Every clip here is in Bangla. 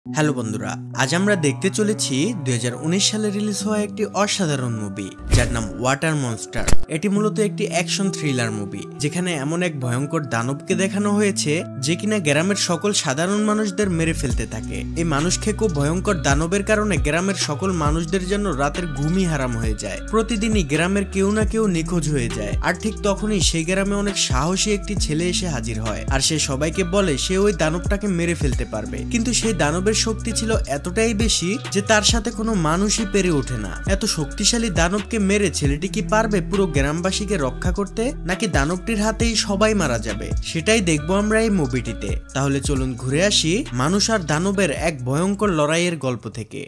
হ্যালো বন্ধুরা, আজ আমরা দেখতে চলেছি 2019 সালে রিলিজ হওয়া একটি অসাধারণ মুভি যার নাম ওয়াটার মনস্টার। এটি মূলত একটি অ্যাকশন থ্রিলার মুভি যেখানে এমন এক ভয়ঙ্কর দানবকে দেখানো হয়েছে যে কিনা গ্রামের সকল সাধারণ মানুষদের মেরে ফেলতে থাকে। এই মানুষ খেকো ভয়ঙ্কর দানবের কারণে গ্রামের সকল মানুষদের জন্য রাতের ঘুমই হারাম হয়ে যায়। প্রতিদিনই গ্রামের কেউ না কেউ নিখোঁজ হয়ে যায়। আর ঠিক তখনই সেই গ্রামে অনেক সাহসী একটি ছেলে এসে হাজির হয় আর সে সবাইকে বলে সে ওই দানবটাকে মেরে ফেলতে পারবে। কিন্তু সেই দানবের শক্তি ছিল এতটাই বেশি যে তার সাথে কোনো মানুষই পেরে ওঠে না। এত শক্তিশালী দানবকে মেরে ছেলেটি কি পারবে পুরো গ্রামবাসীকে রক্ষা করতে, নাকি দানবটির হাতেই সবাই মারা যাবে? সেটাই দেখবো আমরা এই মুভিটিতে। তাহলে চলুন ঘুরে আসি মানুষ আর দানবের এক ভয়ঙ্কর লড়াইয়ের গল্প থেকে।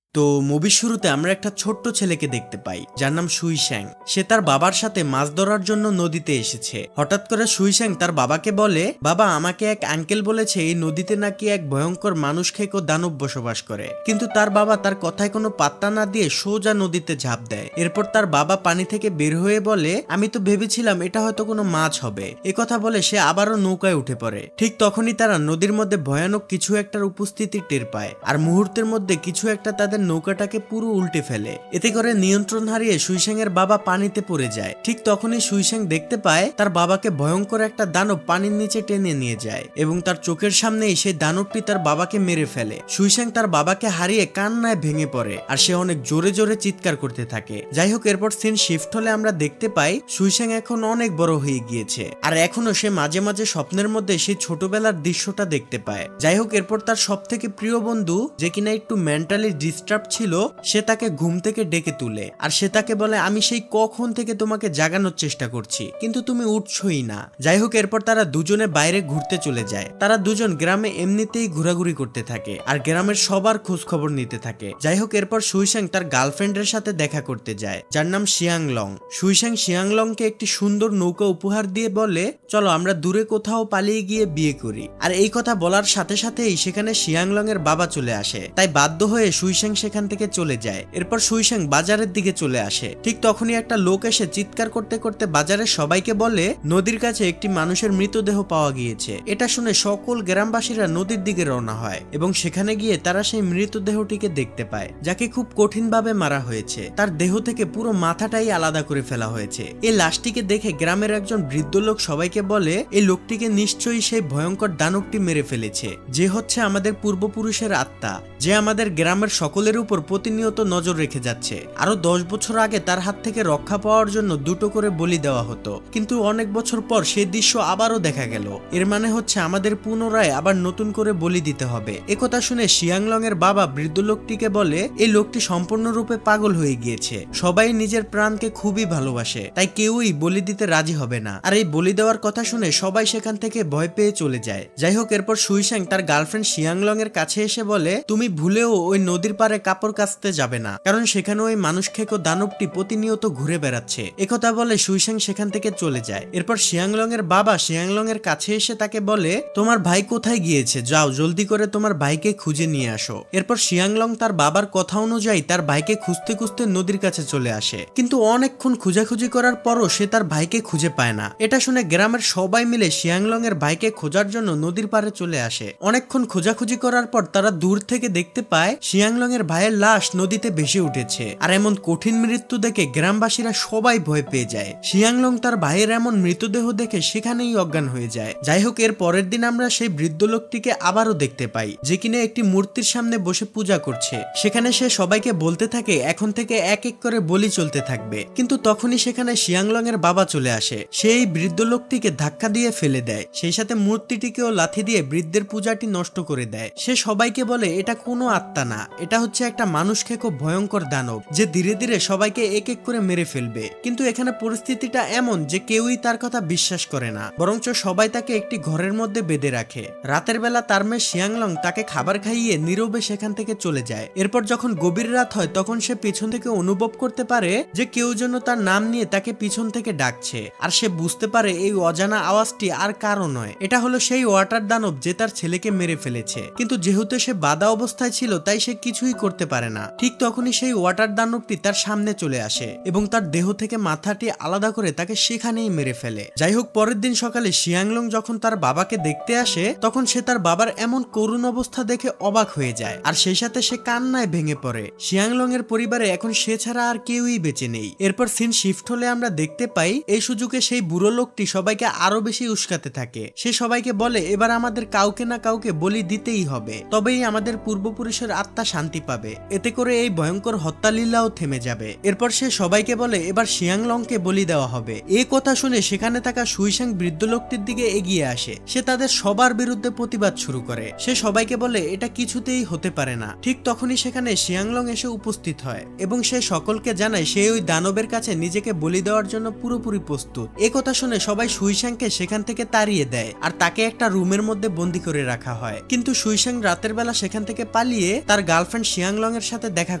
তো মুভির শুরুতে আমরা একটা ছোট্ট ছেলেকে দেখতে পাই যার নাম সুইশ্যাং। সে তার বাবার সাথে মাছ ধরার জন্য নদীতে এসেছে। হঠাৎ করে সুইশ্যাং তার বাবাকে বলে, বাবা, আমাকে এক আঙ্কেল বলেছে এই নদীতে নাকি এক ভয়ঙ্কর মানুষ খেকো দানব বসবাস করে। কিন্তু তার বাবা তার কথায় কোনো পাত্তা না দিয়ে সোজা নদীতে ঝাঁপ দেয়। এরপর তার বাবা পানি থেকে বের হয়ে বলে, আমি তো ভেবেছিলাম এটা হয়তো কোনো মাছ হবে। কথা বলে সে আবারও নৌকায় উঠে পড়ে। ঠিক তখনই তারা নদীর মধ্যে ভয়ানক কিছু একটার উপস্থিতি টের পায় আর মুহূর্তের মধ্যে কিছু একটা তাদের নৌকাটাকে পুরো উল্টে ফেলে। এতে করে নিয়ন্ত্রণ হারিয়ে সুইশ্যাং এর বাবা পানিতে পড়ে যায়। ঠিক তখনই সুইশ্যাং দেখতে পায় তার বাবাকে ভয়ঙ্কর একটা দানব পানির নিচে টেনে নিয়ে যায় এবং তার চোখের সামনেই সেই দানবটি তার বাবাকে মেরে ফেলে। সুইশ্যাং তার বাবাকে হারিয়ে কান্নায় ভেঙে পড়ে আর সে অনেক জোরে জোরে চিৎকার করতে থাকে। যাই হোক, এরপর সিন শিফট হলে আমরা দেখতে পাই সুইশ্যাং এখন অনেক বড় হয়ে গিয়েছে আর এখনো সে মাঝে মাঝে স্বপ্নের মধ্যে সেই ছোটবেলার দৃশ্যটা দেখতে পায়। যাই হোক, এরপর তার সব থেকে প্রিয় বন্ধু যে কিনা একটু মেন্টালি ডিস্টার্ব ছিল সে তাকে ঘুম থেকে ডেকে তুলে আর সে তাকে বলে, আমি সেই কখন থেকে তোমাকে জাগানোর চেষ্টা করছি কিন্তু তুমি উঠছই না। যাই হোক, এরপর তারা দুজনে বাইরে ঘুরতে চলে যায়। তারা দুজন গ্রামে এমনিতেই ঘোরাঘুরি করতে থাকে আর গ্রামের সবার খোঁজ খবর নিতে থাকে। যাই হোক, এরপর সুইশ্যাং তার গার্লফ্রেন্ডের সাথে দেখা করতে যায় যার নাম শিয়াংলং। সুইশ্যাং শিয়াংলংকে একটি সুন্দর নৌকা উপহার দিয়ে বলে, চলো আমরা দূরে কোথাও পালিয়ে গিয়ে বিয়ে করি। আর এই কথা বলার সাথে সাথেই সেখানে শিয়াংলং এর বাবা চলে আসে। তাই বাধ্য হয়ে সুইশ্যাং সেখান থেকে চলে যায়। এরপর সুইশ্যাং বাজারের দিকে চলে আসে। ঠিক তখনই একটা লোক এসে চিৎকার করতে করতে বাজারের সবাইকে বলে, নদীর কাছে একটি মানুষের মৃতদেহ পাওয়া গিয়েছে। এটা শুনে সকল গ্রামবাসীরা নদীর দিকে রওনা হয় এবং সেখানে গিয়ে তারা সেই মৃতদেহটিকে দেখতে পায় যাকে খুব কঠিনভাবে মারা হয়েছে। তার দেহ থেকে পুরো মাথাটাই আলাদা করে ফেলা হয়েছে। এই লাশটিকে দেখে গ্রামের একজন বৃদ্ধ লোক সবাইকে বলে, এই লোকটিকে নিশ্চয়ই সেই ভয়ঙ্কর দানবটি মেরে ফেলেছে, যে হচ্ছে আমাদের পূর্বপুরুষের আত্মা, যে আমাদের গ্রামের সকলের উপর প্রতিনিয়ত নজর রেখে যাচ্ছে। আরো 10 বছর আগে তার হাত থেকে রক্ষা পাওয়ার জন্য 2টো করে বলি দেওয়া হতো, কিন্তু অনেক বছর পর সেই দৃশ্য আবারও দেখা গেল। এর মানে হচ্ছে আমাদের পুনরায় আবার নতুন করে বলি দিতে হবে। একথা শুনে শিয়াংলং এর বাবা বৃদ্ধ লোকটিকে বলে, এই লোকটি সম্পূর্ণরূপে পাগল হয়ে গিয়েছে। সবাই নিজের প্রাণকে খুবই ভালোবাসে, তাই কেউই বলি দিতে রাজি হবে না। আর এই বলি দেওয়ার কথা শুনে সবাই সেখান থেকে ভয় পেয়ে চলে যায়। যাই হোক, এরপর সুইশ্যাং তার গার্লফ্রেন্ড শিয়াংলং এর কাছে এসে বলে, তুমি ভুলেও ওই নদীর পারে কাপড় কাচতে যাবে না, কারণ সেখানে ওই মানুষ খেকো দানবটি প্রতিনিয়ত ঘুরে বেড়াচ্ছে। একথা বলে সুইশ্যাং সেখান থেকে চলে যায়। এরপর শিয়াংলং এর বাবা শিয়াংলং এর কাছে এসে তাকে বলে, তোমার ভাই কোথায় গিয়েছে, যাও জলদি করে তোমার ভাইকে খুঁজে নিয়ে আসো। এরপর শিয়াংলং তার বাবার কথা অনুযায়ী তার ভাইকে খুঁজতে খুঁজতে নদীর কাছে চলে আসে, কিন্তু অনেকক্ষণ খোঁজাখুঁজি করার পরও সে তার ভাইকে খুঁজে পায় না। এটা শুনে গ্রামের সবাই মিলে শিয়াংলং এর ভাইকে খোঁজার জন্য নদীর পাড়ে চলে আসে। অনেকক্ষণ খোঁজাখুঁজি করার পর তারা দূর থেকে দেখতে পায় শিয়াংলং এর ভাইয়ের লাশ নদীতে ভেসে উঠেছে। আর এমন কঠিন মৃত্যু দেখে গ্রামবাসীরা সবাই ভয় পেয়ে যায়। শিয়াংলং তার ভাইয়ের এমন মৃতদেহ দেখে সেখানেই অজ্ঞান হয়ে যায়। যাই হোক, এর পরের দিন আমরা সেই বৃদ্ধ লোকটিকে আবারও দেখতে পাই যে কিনা একটি মূর্তির সামনে বসে পূজা করছে। সেখানে সে সবাইকে বলতে থাকে এখন থেকে এক এক করে বলি চলতে থাকবে। কিন্তু তখনই সেখানে শিয়াংলং এর বাবা চলে আসে। সেই বৃদ্ধ লোকটিকে ধাক্কা দিয়ে ফেলে দেয়, সেই সাথে মূর্তিটিকেও লাথি দিয়ে বৃদ্ধের পূজাটি নষ্ট করে দেয়। সে সবাইকে বলে, এটা কোনো আত্মা না, এটা হচ্ছে একটা মানুষ খেকো ভয়ঙ্কর দানব যে ধীরে ধীরে সবাইকে এক এক করে মেরে ফেলবে। কিন্তু এখানে পরিস্থিতিটা এমন যে কেউই তার কথা বিশ্বাস করে না, বরঞ্চ সবাই তাকে একটি ঘরের মধ্যে বেঁধে রাখে। রাতের বেলা তার মেয়ে শিয়াংলং তাকে খাবার খাইয়ে নীরবে সেখান থেকে চলে যায়। এরপর যখন গভীর রাত হয় তখন সে পিছন থেকে অনুভব করতে পারে যে কেউ যেন তার নাম নিয়ে তাকে পিছন থেকে ডাকছে। আর সে বুঝতে পারে এই অজানা আওয়াজটি আর কারো নয়, এটা হলো সেই ওয়াটার দানব যে তার ছেলেকে মেরে ফেলেছে। কিন্তু যেহেতু সে বাধা অবস্থায় ছিল তাই সে কিছুই করতে করতে পারে না। ঠিক তখনই সেই ওয়াটার দানবটি তার সামনে চলে আসে এবং তার দেহ থেকে মাথাটি আলাদা করে তাকে সেখানেই মেরে ফেলে। যাই হোক, পরের দিন সকালে শিয়াংলং যখন তার বাবাকে দেখতে আসে তখন সে তার বাবার এমন করুণ অবস্থা দেখে অবাক হয়ে যায় আর সেই সাথে সে কান্নায় ভেঙে পড়ে। শিয়াংলং এর পরিবারে এখন সে ছাড়া আর কেউই বেঁচে নেই। এরপর সিন শিফট হলে আমরা দেখতে পাই এই সুযোগে সেই বুড়ো লোকটি সবাইকে আরো বেশি উস্কাতে থাকে। সে সবাইকে বলে এবার আমাদের কাউকে না কাউকে বলি দিতেই হবে, তবেই আমাদের পূর্বপুরুষের আত্মা শান্তি পাবে, এতে করে এই ভয়ঙ্কর হত্যালীলাও থেমে যাবে। এরপর সে সবাইকে বলে এবার শিয়াংলংকে বলি দেওয়া হবে। এই কথা শুনে সেখানে থাকা সুইসাং বৃদ্ধ লোকটির দিকে এগিয়ে আসে। সে তাদের সবার বিরুদ্ধে প্রতিবাদ শুরু করে। সে সবাইকে বলে এটা কিছুতেই হতে পারে না। ঠিক তখনই সেখানে শিয়াংলং এসে উপস্থিত হয় এবং সে সকলকে জানায় সে ওই দানবের কাছে নিজেকে বলি দেওয়ার জন্য পুরোপুরি প্রস্তুত। এই কথা শুনে সবাই সুইসাংকে সেখান থেকে তাড়িয়ে দেয় আর তাকে একটা রুমের মধ্যে বন্দি করে রাখা হয়। কিন্তু সুইসাং রাতের বেলা সেখান থেকে পালিয়ে তার গার্লফ্রেন্ড শিয়াংলং এর সাথে দেখা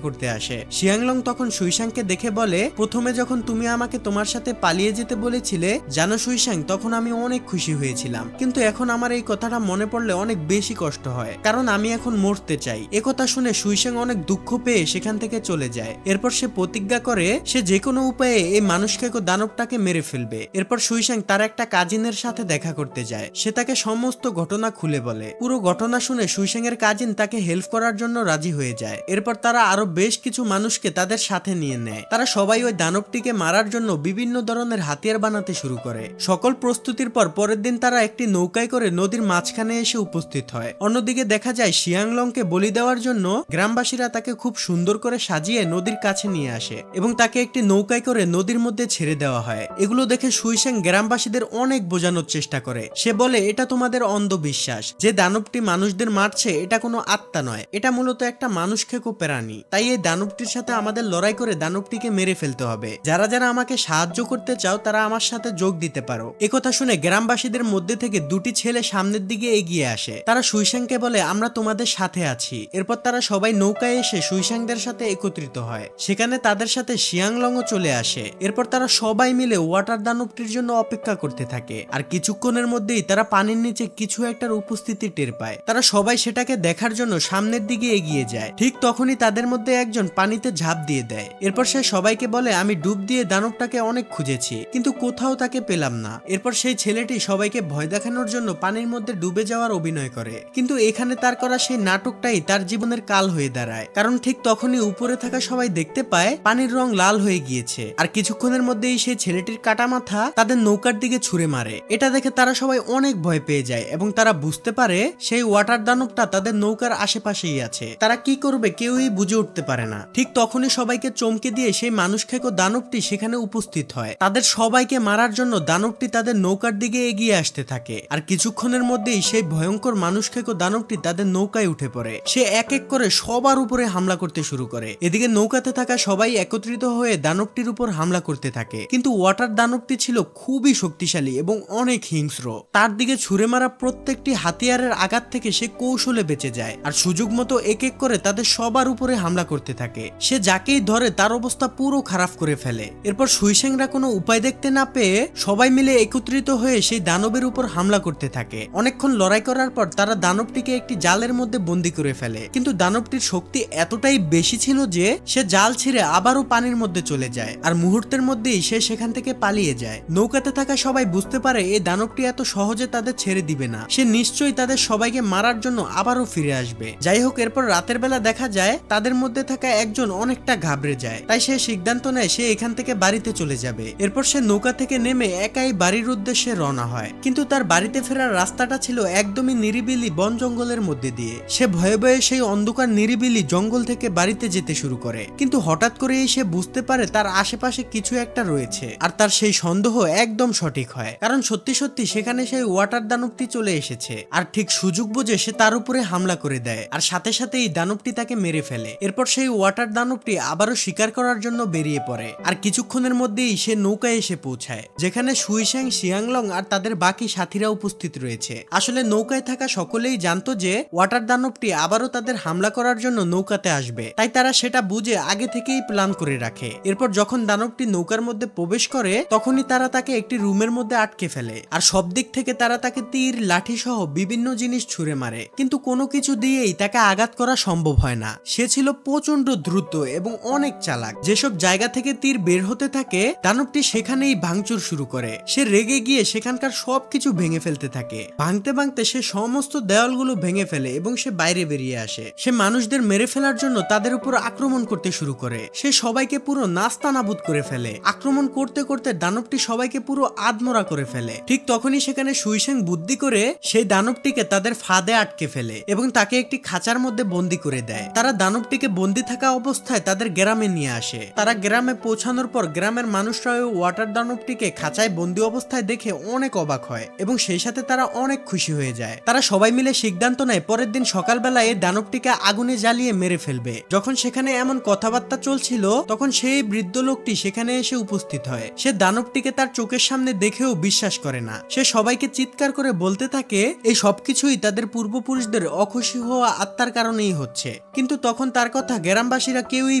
করতে আসে। শিয়াংলং তখন সুইসাংকে দেখে বলে প্রথমে যখন তুমি আমাকে তোমার সাথে পালিয়ে যেতে বলেছিলে জানো সুইসাং, তখন আমি অনেক খুশি হয়েছিলাম, কিন্তু এখন আমার এই কথাটা মনে পড়লে অনেক বেশি কষ্ট হয়, কারণ আমি এখন মরতে চাই। একথা শুনে সুইসাং অনেক দুঃখ পেয়ে সেখান থেকে চলে যায়। এরপর সে প্রতিজ্ঞা করে সে যে কোনো উপায়ে এই মানুষখেকো দানবটাকে মেরে ফেলবে। এরপর সুইসাং তার একটা কাজিনের সাথে দেখা করতে যায়। সে তাকে সমস্ত ঘটনা খুলে বলে। পুরো ঘটনা শুনে সুইসাং এর কাজিন তাকে হেল্প করার জন্য রাজি হয়ে যায়। এরপর তারা আরো বেশ কিছু মানুষকে তাদের সাথে নিয়ে নেয়। তারা সবাই ওই দানবটিকে মারার জন্য বিভিন্ন ধরনের হাতিয়ার বানাতে শুরু করে। সকল প্রস্তুতির পর পরের দিন তারা একটি নৌকায় করে নদীর মাঝখানে এসে উপস্থিত হয়। অন্যদিকে দেখা যায় শিয়াংলংকে বলি দেওয়ার জন্য গ্রামবাসীরা তাকে খুব সুন্দর করে সাজিয়ে নদীর কাছে নিয়ে আসে এবং তাকে একটি নৌকায় করে নদীর মধ্যে ছেড়ে দেওয়া হয়। এগুলো দেখে সুইসাং গ্রামবাসীদের অনেক বোঝানোর চেষ্টা করে। সে বলে এটা তোমাদের অন্ধবিশ্বাস, যে দানবটি মানুষদের মারছে এটা কোনো আত্মা নয়, এটা মূলত একটা মানুষ খেকো প্রাণী। তাই এই দানবটির সাথে আমাদের লড়াই করে দানবটিকে মেরে ফেলতে হবে। যারা যারা আমাকে সাহায্য করতে চাও তারা আমার সাথে যোগ দিতে পারো। একথা শুনে গ্রামবাসীদের মধ্যে থেকে দুটি ছেলে সামনের দিকে এগিয়ে আসে। তারা সুইসাংকে বলে আমরা তোমাদের সাথে আছি। এরপর তারা সবাই নৌকায় এসে সুইসাংদের সাথে একত্রিত হয়। সেখানে তাদের সাথে শিয়াংলংও চলে আসে। এরপর তারা সবাই মিলে ওয়াটার দানবটির জন্য অপেক্ষা করতে থাকে আর কিছুক্ষণের মধ্যেই তারা পানির নিচে কিছু একটার উপস্থিতি টের পায়। তারা সবাই সেটাকে দেখার জন্য সামনের দিকে এগিয়ে যায়। ঠিক তখনই তাদের মধ্যে একজন পানিতে ঝাঁপ দিয়ে দেয়। এরপর সে সবাইকে বলে আমি ডুব দিয়ে দানবটাকে অনেক খুঁজেছি, কিন্তু কোথাও তাকে পেলাম না। এরপর সেই ছেলেটি সবাইকে ভয় দেখানোর জন্য পানির মধ্যে ডুবে যাওয়ার অভিনয় করে, কিন্তু এখানে তার করা সেই নাটকটাই তার জীবনের কাল হয়ে দাঁড়ায়। কারণ ঠিক তখনই উপরে থাকা সবাই দেখতে পায় পানির রং লাল হয়ে গিয়েছে আর কিছুক্ষণের মধ্যেই সেই ছেলেটির কাটা মাথা তাদের নৌকার দিকে ছুঁড়ে মারে। এটা দেখে তারা সবাই অনেক ভয় পেয়ে যায় এবং তারা বুঝতে পারে সেই ওয়াটার দানবটা তাদের নৌকার আশেপাশেই আছে। তারা কি করবে কেউই বুঝে উঠতে পারে না। ঠিক তখনই সবাইকে চমকে দিয়ে সেই মানুষ খেকো দানবটি সেখানে উপস্থিত হয়। তাদের সবাইকে মারার জন্য দানবটি তাদের নৌকার দিকে এগিয়ে আসতে থাকে আর কিছুক্ষণের মধ্যেই সেই ভয়ঙ্কর মানুষ খেকো দানবটি তাদের নৌকায় উঠে পড়ে। সে এক এক করে সবার উপরে হামলা করতে শুরু করে। এদিকে নৌকাতে থাকা সবাই একত্রিত হয়ে দানবটির উপর হামলা করতে থাকে, কিন্তু ওয়াটার দানবটি ছিল খুবই শক্তিশালী এবং অনেক হিংস্র। তার দিকে ছুঁড়ে মারা প্রত্যেকটি হাতিয়ারের আঘাত থেকে সে কৌশলে বেঁচে যায় আর সুযোগ মতো এক এক করে তাদের সবার উপরে হামলা করতে থাকে। সে যাকেই ধরে তার অবস্থা পুরো খারাপ করে ফেলে। এরপর সুইসাংরা কোনো উপায় দেখতে না পেয়ে সবাই মিলে একত্রিত হয়ে সেই দানবের উপর হামলা করতে থাকে। অনেকক্ষণ লড়াই করার পর তারা দানবটিকে একটি জালের মধ্যে বন্দী করে ফেলে, কিন্তু দানবটির শক্তি এতটাই বেশি ছিল যে সে জাল ছিঁড়ে আবারও পানির মধ্যে চলে যায় আর মুহূর্তের মধ্যেই সে সেখান থেকে পালিয়ে যায়। নৌকাতে থাকা সবাই বুঝতে পারে এই দানবটি এত সহজে তাদের ছেড়ে দিবে না, সে নিশ্চয়ই তাদের সবাইকে মারার জন্য আবারও ফিরে আসবে। যাই হোক, এরপর রাতের বেলা দেখা যায় তাদের মধ্যে থাকা একজন অনেকটা ঘাবড়ে যায়, তাই সে সিদ্ধান্ত নেয় সে এখান থেকে বাড়িতে চলে যাবে। এরপর সে নৌকা থেকে নেমে একাই বাড়ির উদ্দেশ্যে রওনা হয়, কিন্তু তার বাড়িতে ফেরার রাস্তাটা ছিল একদমই নিরিবিলি বন জঙ্গলের মধ্যে দিয়ে। সে ভয়ে ভয়ে সেই অন্ধকার নিরিবিলি জঙ্গল থেকে বাড়িতে যেতে শুরু করে, কিন্তু হঠাৎ করেই সে বুঝতে পারে তার আশেপাশে কিছু একটা রয়েছে আর তার সেই সন্দেহ একদম সঠিক হয়, কারণ সত্যি সত্যি সেখানে সেই ওয়াটার দানবটি চলে এসেছে আর ঠিক সুযোগ বুঝে সে তার উপরে হামলা করে দেয় আর সাথে সাথে এই দানবটি তাকে মেরে ফেলে। এরপর সেই ওয়াটার দানবটি আবারও শিকার করার জন্য বেরিয়ে পড়ে আর কিছুক্ষণের মধ্যেই সে নৌকায় এসে পৌঁছায়, যেখানে সুইসাং, শিয়াংলং আর তাদের বাকি সাথীরা উপস্থিত রয়েছে। আসলে নৌকায় থাকা সকলেই জানতো যে ওয়াটার দানবটি আবারও তাদের হামলা করার জন্য নৌকাতে আসবে, তাই তারা সেটা বুঝে আগে থেকেই প্ল্যান করে রাখে। এরপর যখন দানবটি নৌকার মধ্যে প্রবেশ করে তখনই তারা তাকে একটি রুমের মধ্যে আটকে ফেলে আর সব দিক থেকে তারা তাকে তীর, লাঠি সহ বিভিন্ন জিনিস ছুঁড়ে মারে, কিন্তু কোনো কিছু দিয়েই তাকে আঘাত করা সম্ভব হয় হয় না, সে ছিল প্রচন্ড দ্রুত এবং অনেক চালাক। যেসব জায়গা থেকে তীর বের হতে থাকে দানবটি সেখানেই ভাঙচুর শুরু করে। সে রেগে গিয়ে সেখানকার সবকিছু ভেঙে ফেলতে থাকে। ভাঙতে ভাঙতে সে সমস্ত দেওয়ালগুলো ভেঙে ফেলে এবং সে বাইরে বেরিয়ে আসে। সে মানুষদের মেরে ফেলার জন্য তাদের উপর আক্রমণ করতে শুরু করে। সে সবাইকে পুরো নাস্তানাবুদ করে ফেলে। আক্রমণ করতে করতে দানবটি সবাইকে পুরো আদমরা করে ফেলে। ঠিক তখনই সেখানে সুইসেং বুদ্ধি করে সেই দানবটিকে তাদের ফাঁদে আটকে ফেলে এবং তাকে একটি খাঁচার মধ্যে বন্দি করে দেয়। তারা দানবটিকে বন্দি থাকা অবস্থায় তাদের গ্রামে নিয়ে আসে। তারা গ্রামে পৌঁছানোর পর গ্রামের মানুষরা ওই ওয়াটার দানবটিকে খাঁচায় বন্দি অবস্থায় দেখে অনেক অবাক হয় এবং সেই সাথে তারা অনেক খুশি হয়ে যায়। তারা সবাই মিলে সিদ্ধান্ত নেয় পরের দিন সকালবেলায় এই দানবটিকে আগুনে জ্বালিয়ে মেরে ফেলবে। যখন সেখানে এমন কথাবার্তা চলছিল তখন সেই বৃদ্ধ লোকটি সেখানে এসে উপস্থিত হয়। সে দানবটিকে তার চোখের সামনে দেখেও বিশ্বাস করে না। সে সবাইকে চিৎকার করে বলতে থাকে এই সবকিছুই তাদের পূর্বপুরুষদের অখুশি হওয়া আত্মার কারণেই হচ্ছে। কিন্তু তখন তার কথা গ্রামবাসীরা কেউই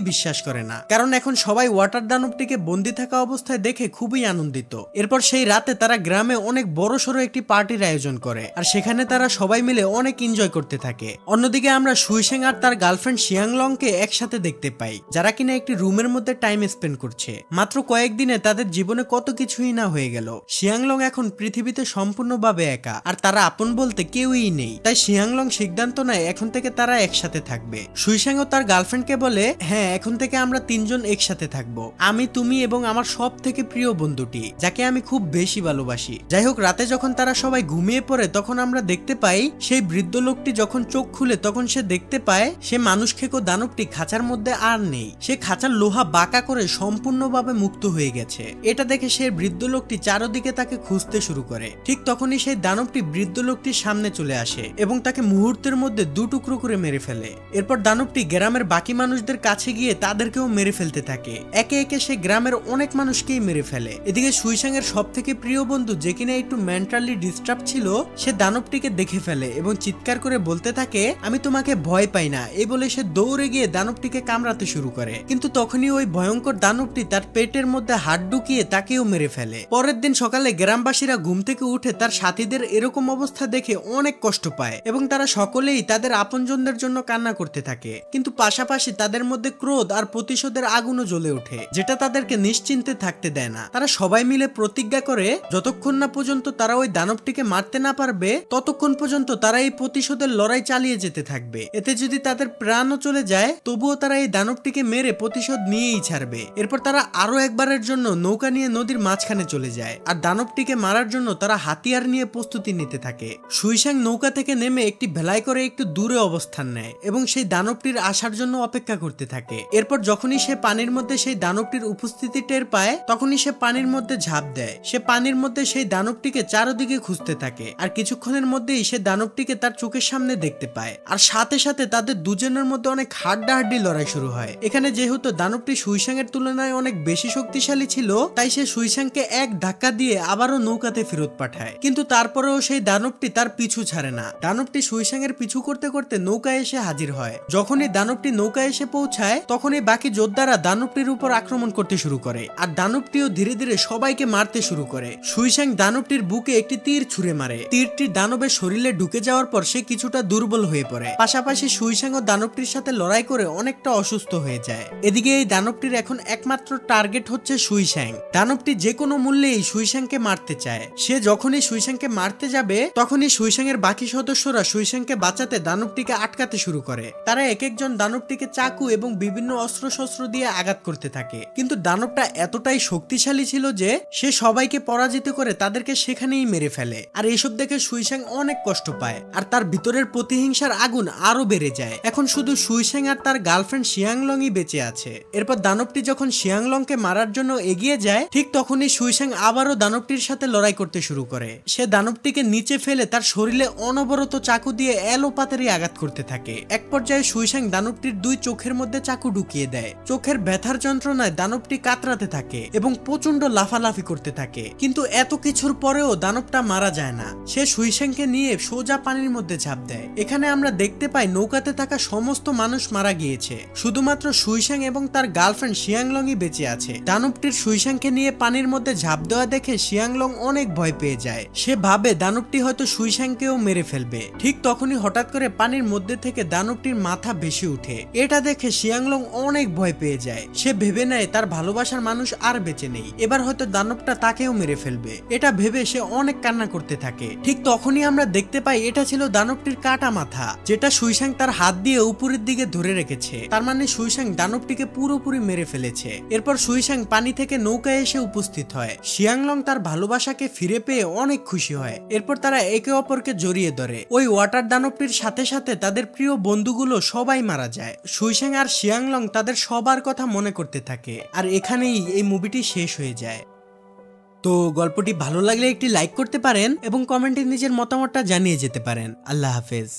বিশ্বাস করে না, কারণ এখন সবাই ওয়াটার দানবটিকে বন্দি থাকা অবস্থায় দেখে খুবই আনন্দিত। এরপর সেই রাতে তারা গ্রামে অনেক বড় সড়ো একটি পার্টির আয়োজন করে আর সেখানে তারা সবাই মিলে অনেক এনজয় করতে থাকে। অন্যদিকে আমরা সুইসেং আর তার গার্লফ্রেন্ড শিয়াংলংকে একসাথে দেখতে পাই, যারা কিনা একটি রুমের মধ্যে টাইম স্পেন্ড করছে। মাত্র কয়েকদিনে তাদের জীবনে কত কিছুই না হয়ে গেল। শিয়াংলং এখন পৃথিবীতে সম্পূর্ণভাবে একা আর তারা আপন বলতে কেউই নেই। তাই শিয়াংলং সিদ্ধান্ত নেয় এখন থেকে তারা একসাথে থাকবে। সুইসেং ও তার গার্লফ্রেন্ডকে বলে হ্যাঁ এখন থেকে আমরা তিনজন একসাথে থাকবো, আমি, তুমি এবং আমার সব থেকে প্রিয় বন্ধুটি যাকে আমি খুব বেশি ভালোবাসি। যাই হোক, রাতে যখন তারা সবাই ঘুমিয়ে পড়ে তখন আমরা দেখতে পাই সেই বৃদ্ধ লোকটি যখন চোখ খুলে তখন সে দেখতে পায় সে মানুষ খেকো দানবটি খাঁচার মধ্যে আর নেই। সে খাঁচার লোহা বাঁকা করে সম্পূর্ণভাবে মুক্ত হয়ে গেছে। এটা দেখে সেই বৃদ্ধ লোকটি চারদিকে তাকে খুঁজতে শুরু করে। ঠিক তখনই সেই দানবটি বৃদ্ধ লোকটির সামনে চলে আসে এবং তাকে মুহূর্তের মধ্যে দু টুকরো করে মেরে ফেলে। এরপর দানবটি গ্রামের বাকি মানুষদের কাছে গিয়ে তাদেরকেও মেরে ফেলতে থাকে। একে একে সে গ্রামের অনেক মানুষকেই মেরে ফেলে। এদিকে সুইসেং এর সব থেকে প্রিয় বন্ধু যে কিনা একটু মেন্টালি ডিস্টার্ব ছিল সে দানবটিকে দেখে ফেলে এবং চিৎকার করে বলতে থাকে আমি তোমাকে ভয় পাই না। এই বলে সে দৌড়ে গিয়ে দানবটিকে কামড়াতে শুরু করে, কিন্তু তখনই ওই ভয়ঙ্কর দানবটি তার পেটের মধ্যে হাত ঢুকিয়ে তাকেও মেরে ফেলে। পরের দিন সকালে গ্রামবাসীরা ঘুম থেকে উঠে তার সাথীদের এরকম অবস্থা দেখে অনেক কষ্ট পায় এবং তারা সকলেই তাদের আপনজনদের জন্য কান্না করতে থাকে। কিন্তু পাশাপাশি তাদের মধ্যে ক্রোধ আর প্রতিশোধের আগুনও জ্বলে ওঠে, যেটা তাদেরকে নিশ্চিন্তে থাকতে দেয় না। তারা সবাই মিলে প্রতিজ্ঞা করে যতক্ষণ না পর্যন্ত তারা ওই দানবটিকে মারতে না পারবে ততক্ষণ পর্যন্ত তারা এই প্রতিশোধের লড়াই চালিয়ে যেতে থাকবে। এতে যদি তাদের প্রাণও চলে যায় তবুও তারা এই দানবটিকে মেরে প্রতিশোধ নিয়েই ছাড়বে। এরপর তারা আরো একবারের জন্য নৌকা নিয়ে নদীর মাঝখানে চলে যায় আর দানবটিকে মারার জন্য তারা হাতিয়ার নিয়ে প্রস্তুতি নিতে থাকে। সুইসেং নৌকা থেকে নেমে একটি ভেলায় করে একটু দূরে অবস্থান নেয় এবং সেই দানবটির আসার জন্য অপেক্ষা করতে থাকে। এরপর যখনই সে পানির মধ্যে সেই দানবটির উপস্থিতি টের পায় তখনই সে পানির মধ্যে ঝাঁপ দেয়। সে পানির মধ্যে সেই দানবটিকে চারদিকে খুঁজতে থাকে আর কিছুক্ষণের মধ্যেই সে দানবটিকে তার চোখের সামনে দেখতে পায় আর সাথে সাথে তাদের দুজনের মধ্যে অনেক হাড্ডাহাড্ডি লড়াই শুরু হয়। এখানে যেহেতু দানবটি সুইসেং এর তুলনায় অনেক বেশি শক্তিশালী ছিল তাই সে সুইসেংকে এক ধাক্কা দিয়ে আবারও নৌকাতে ফেরত পাঠায়, কিন্তু তারপরেও সেই দানবটি তার পিছু ছাড়ে না। দানবটি সুইসেং এর পিছু করতে করতে নৌকায় এসে হাজির হয়। যখনই দানবটি নৌকায় এসে পৌঁছায় তখনই বাকি যোদ্ধারা দানবটির উপর আক্রমণ করতে শুরু করে আর দানবটিও ধীরে ধীরে সবাইকে মারতে শুরু করে। সুইসেং দানবটির বুকে একটি তীর ছুঁড়ে মারে। তীরটি দানবের শরীরে ঢুকে যাওয়ার পর সে কিছুটা দুর্বল হয়ে পড়ে। পাশাপাশি সুইসেং ও দানবটির সাথে লড়াই করে অনেকটা অসুস্থ হয়ে যায়। এদিকে এই দানবটির এখন একমাত্র টার্গেট হচ্ছে সুইসেং। দানবটি যে কোনো মূল্যেই সুইসেংকে মারতে চায়। সে যখনই সুইসেংকে মারতে যাবে তখনই সুইসেং এর বাকি সদস্যরা সুইসেংকে বাঁচাতে দানবটিকে আটকাতে শুরু করে। তারা এক একজন দানবটিকে চাকু এবং বিভিন্ন অস্ত্র শস্ত্র দিয়ে আঘাত করতে থাকে, কিন্তু দানবটা এতটাই শক্তিশালী ছিল যে সে সবাইকে পরাজিত করে তাদেরকে সেখানেই মেরে ফেলে। আর এসব দেখে সুইসেং অনেক কষ্ট পায় আর তার ভিতরের প্রতিহিংসার আগুন আরো বেড়ে যায়। এখন শুধু সুইসেং আর তার গার্লফ্রেন্ড শিয়াংলংই বেঁচে আছে। এরপর দানবটি যখন শিয়াংলংকে মারার জন্য এগিয়ে যায় ঠিক তখনই সুইসেং আবারও দানবটির সাথে লড়াই করতে শুরু করে। সে দানবটিকে নিচে ফেলে তার শরীরে অনবরত চাকু দিয়ে এলোপাতারি আঘাত করতে থাকে। এক পর্যায়ে সুইসেং দানবটির দুই চোখের মধ্যে চাকু ঢুকিয়ে দেয়। চোখের ব্যথার যন্ত্রণায় দানবটি কাতরাতে থাকে এবং প্রচন্ড লাফালাফি করতে থাকে, কিন্তু এত কিছুর পরেও দানবটা মারা যায় না। সে সুইসেংকে নিয়ে সোজা পানির মধ্যে ঝাঁপ দেয়। এখানে আমরা দেখতে পাই নৌকাতে থাকা সমস্ত মানুষ মারা গিয়েছে, শুধুমাত্র সুইসেং এবং তার গার্লফ্রেন্ড শিয়াংলংই বেঁচে আছে। দানবটির সুইসেংকে নিয়ে পানির মধ্যে ঝাঁপ দেওয়া দেখে শিয়াংলং অনেক ভয় পেয়ে যায়। সে ভাবে দানবটি হয়তো সুইসেংকেও মেরে ফেলবে। ঠিক তখনই হঠাৎ করে পানির মধ্যে থেকে দানবটির মাথা ভেসে উঠে। এটা দেখে শিয়াংলং অনেক ভয় পেয়ে যায়। সে ভেবে নেয় তার ভালোবাসার মানুষ আর বেঁচে নেই, এবার হয়তো দানবটা তাকেও মেরে ফেলবে। এটা ভেবে সে অনেক কান্না করতে থাকে। ঠিক তখনই আমরা দেখতে পাই এটা ছিল দানবটির কাটা মাথা, যেটা সুইসাং তার হাত দিয়ে উপরের দিকে ধরে রেখেছে। তার মানে সুইসাং দানবটিকে পুরোপুরি মেরে ফেলেছে। এরপর সুইসাং পানি থেকে নৌকায় এসে উপস্থিত হয়। শিয়াংলং তার ভালোবাসাকে ফিরে পেয়ে অনেক খুশি হয়। এরপর তারা একে অপরকে জড়িয়ে ধরে। ওই ওয়াটার দানবটির সাথে সাথে তাদের প্রিয় বন্ধুগুলো সবাই মারা যায়। সুইসাং আর শিয়াংলং তাদের সবার কথা মনে করতে থাকে। আর এখানেই এই মুভিটি শেষ হয়ে যায়। তো গল্পটি ভালো লাগলে একটি লাইক করতে পারেন এবং কমেন্টে নিজের মতামতটা জানিয়ে যেতে পারেন। আল্লাহ হাফেজ।